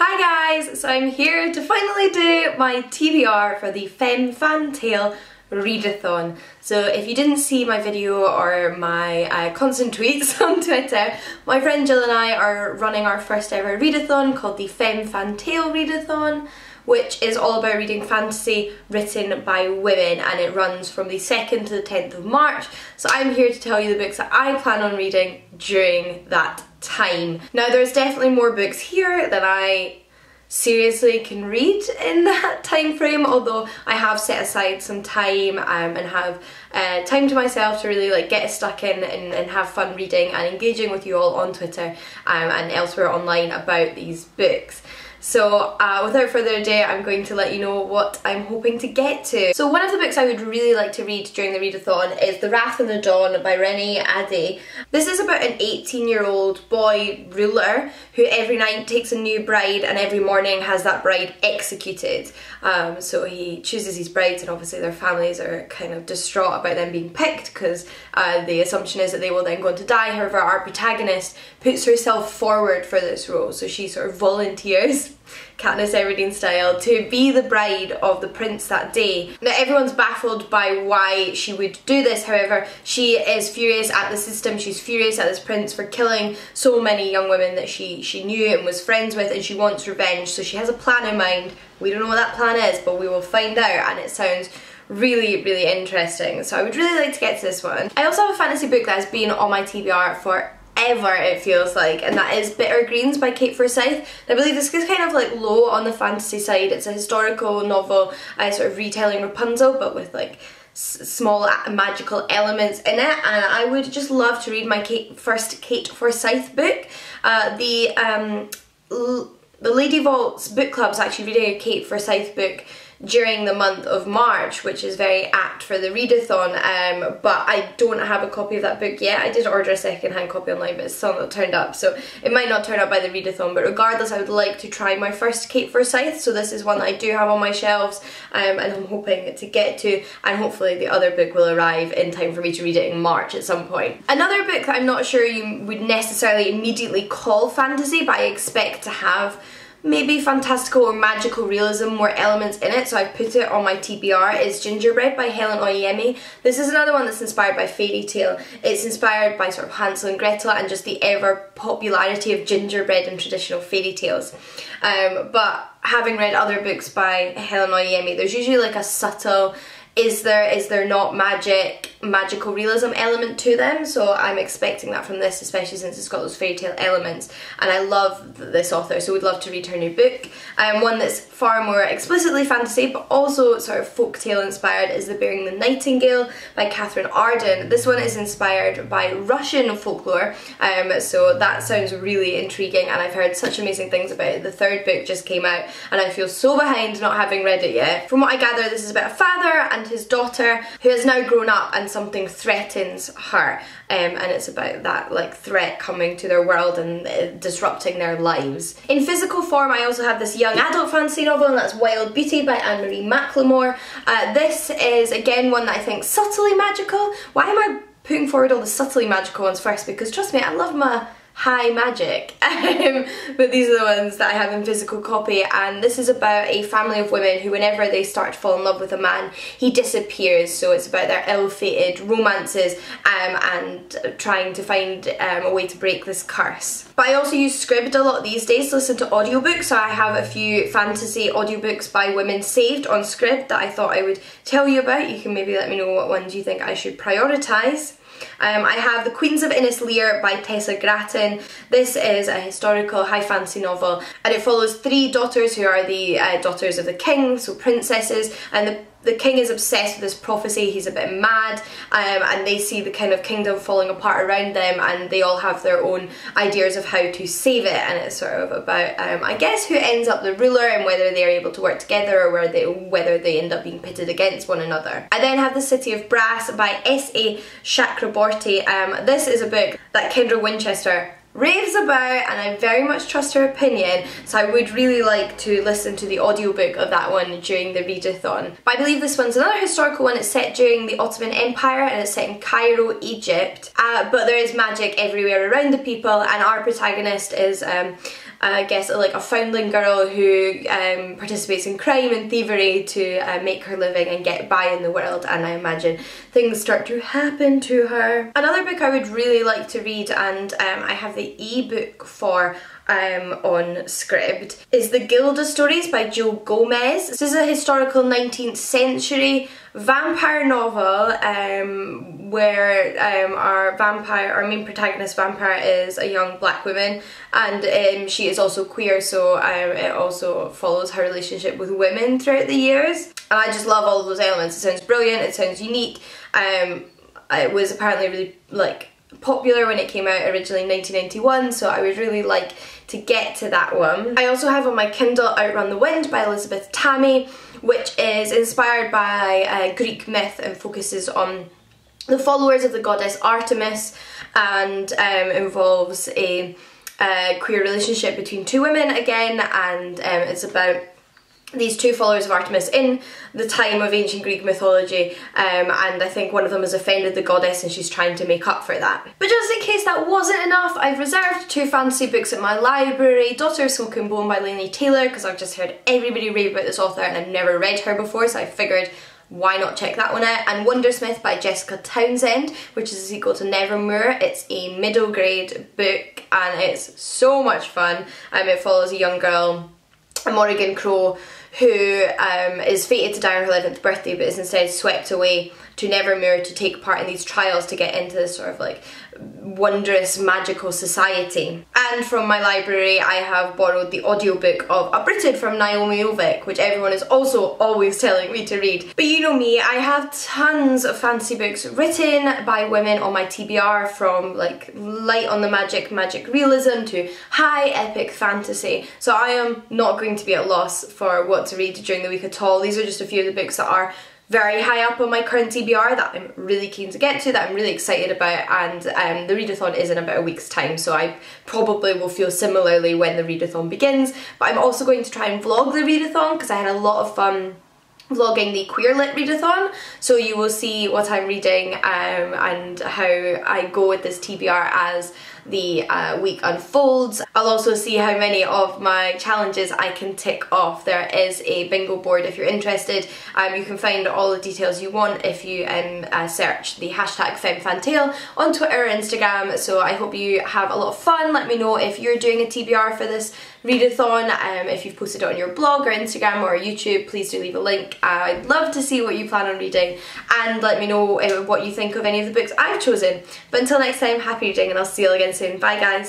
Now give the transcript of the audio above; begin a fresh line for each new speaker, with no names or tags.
Hi guys, so I'm here to finally do my TBR for the Femme Fantail readathon. So if you didn't see my video or my constant tweets on Twitter, my friend Jill and I are running our first ever readathon called the Femme Fantail readathon, which is all about reading fantasy written by women, and it runs from the 2nd to the 10th of March. So I'm here to tell you the books that I plan on reading during that time. Now there's definitely more books here than I seriously can read in that time frame, although I have set aside some time and have time to myself to really get stuck in and have fun reading and engaging with you all on Twitter and elsewhere online about these books. So without further ado, I'm going to let you know what I'm hoping to get to. So one of the books I would really like to read during the readathon is The Wrath and the Dawn by Renée Ahdieh. This is about an 18-year-old boy ruler who every night takes a new bride and every morning has that bride executed. So he chooses his brides and obviously their families are kind of distraught about them being picked because the assumption is that they will then go on to die. However, our protagonist puts herself forward for this role, so she sort of volunteers, Katniss Everdeen style, to be the bride of the prince that day. Now everyone's baffled by why she would do this, however she is furious at the system, she's furious at this prince for killing so many young women that she knew and was friends with, and she wants revenge, so she has a plan in mind. We don't know what that plan is, but we will find out, and it sounds really interesting, so I would really like to get to this one. I also have a fantasy book that has been on my TBR for ever, it feels like, and that is Bitter Greens by Kate Forsyth. I believe this is kind of low on the fantasy side. It's a historical novel, sort of retelling Rapunzel, but with small magical elements in it, and I would just love to read my first Kate Forsyth book. The Lady Vaults book club's actually reading a Kate Forsyth book during the month of March, which is very apt for the readathon, but I don't have a copy of that book yet. I did order a second-hand copy online, but it's still not turned up, so it might not turn up by the readathon, but regardless I would like to try my first Kate Forsyth, so this is one that I do have on my shelves and I'm hoping to get to, and hopefully the other book will arrive in time for me to read it in March at some point. Another book that I'm not sure you would necessarily immediately call fantasy, but I expect to have maybe fantastical or magical realism, more elements in it, so I've put it on my TBR, is Gingerbread by Helen Oyeyemi. This is another one that's inspired by fairy tale. It's inspired by sort of Hansel and Gretel and just the ever popularity of gingerbread in traditional fairy tales. But having read other books by Helen Oyeyemi, there's usually a subtle is there not magical realism element to them, so I'm expecting that from this, especially since it's got those fairy tale elements, and I love this author, so would love to read her new book. One that's far more explicitly fantasy but also sort of folktale inspired is The Bearing the Nightingale by Catherine Arden. This one is inspired by Russian folklore, so that sounds really intriguing, and I've heard such amazing things about it. The third book just came out and I feel so behind not having read it yet. From what I gather, this is about a father and his daughter who has now grown up and something threatens her, and it's about that threat coming to their world and disrupting their lives. In physical form, I also have this young adult fantasy novel, and that's Wild Beauty by Anne-Marie McLemore. This is again one that I think subtly magical. Why am I putting forward all the subtly magical ones first? Because trust me, I love my high magic, but these are the ones that I have in physical copy, and this is about a family of women who, whenever they start to fall in love with a man, he disappears, so it's about their ill-fated romances and trying to find a way to break this curse. But I also use Scribd a lot these days to listen to audiobooks, so I have a few fantasy audiobooks by women saved on Scribd that I thought I would tell you about. You can maybe let me know what ones you think I should prioritise. I have The Queens of Innis Lear by Tessa Gratton. This is a historical high fantasy novel, and it follows three daughters who are the daughters of the king, so princesses, and the king is obsessed with this prophecy. He's a bit mad, and they see the kind of kingdom falling apart around them, and they all have their own ideas of how to save it, and it's sort of about I guess who ends up the ruler and whether they're able to work together or whether they end up being pitted against one another. I then have The City of Brass by S.A. Chakraborty. This is a book that Kendra Winchester raves about, and I very much trust her opinion, so I would really like to listen to the audiobook of that one during the readathon. But I believe this one's another historical one. It's set during the Ottoman Empire and it's set in Cairo, Egypt, but there is magic everywhere around the people, and our protagonist is I guess like a foundling girl who participates in crime and thievery to make her living and get by in the world, and I imagine things start to happen to her. Another book I would really like to read, and I have the ebook for on Scribd, is The Gilda Stories by Joe Gomez. This is a historical 19th century vampire novel where our main protagonist vampire is a young black woman, and she is also queer, so it also follows her relationship with women throughout the years. And I just love all of those elements. It sounds brilliant, it sounds unique. It was apparently really popular when it came out originally in 1991, so I would really like to get to that one. I also have on my Kindle Outrun the Wind by Elizabeth Tammy, which is inspired by Greek myth and focuses on the followers of the goddess Artemis, and involves a queer relationship between two women again, and it's about these two followers of Artemis in the time of ancient Greek mythology, and I think one of them has offended the goddess and she's trying to make up for that. But just in case that wasn't enough, I've reserved 2 fantasy books at my library. Daughter of Smoke and Bone by Laini Taylor, because I've just heard everybody rave about this author and I've never read her before, so I figured why not check that one out. And Wondersmith by Jessica Townsend, which is a sequel to Nevermoor. It's a middle grade book and it's so much fun. It follows a young girl, Morrigan Crow, who is fated to die on her 11th birthday but is instead swept away to Nevermoor to take part in these trials to get into this sort of like wondrous magical society. And from my library I have borrowed the audiobook of Uprooted from Naomi Novik, which everyone is also always telling me to read. But you know me, I have tons of fantasy books written by women on my TBR, from like light on the magic realism to high epic fantasy. So I am not going to be at loss for what to read during the week at all. These are just a few of the books that are very high up on my current TBR that I'm really keen to get to, that I'm really excited about, and the readathon is in about a week's time, so I probably will feel similarly when the readathon begins. But I'm also going to try and vlog the readathon because I had a lot of fun vlogging the Queer Lit readathon, so you will see what I'm reading and how I go with this TBR as the week unfolds. I'll also see how many of my challenges I can tick off. There is a bingo board if you're interested. You can find all the details you want if you search the hashtag FemmeFanTale on Twitter or Instagram. So I hope you have a lot of fun. Let me know if you're doing a TBR for this readathon. If you've posted it on your blog or Instagram or YouTube, please do leave a link. I'd love to see what you plan on reading, and let me know what you think of any of the books I've chosen. But until next time, happy reading, and I'll see you all again soon. Bye guys!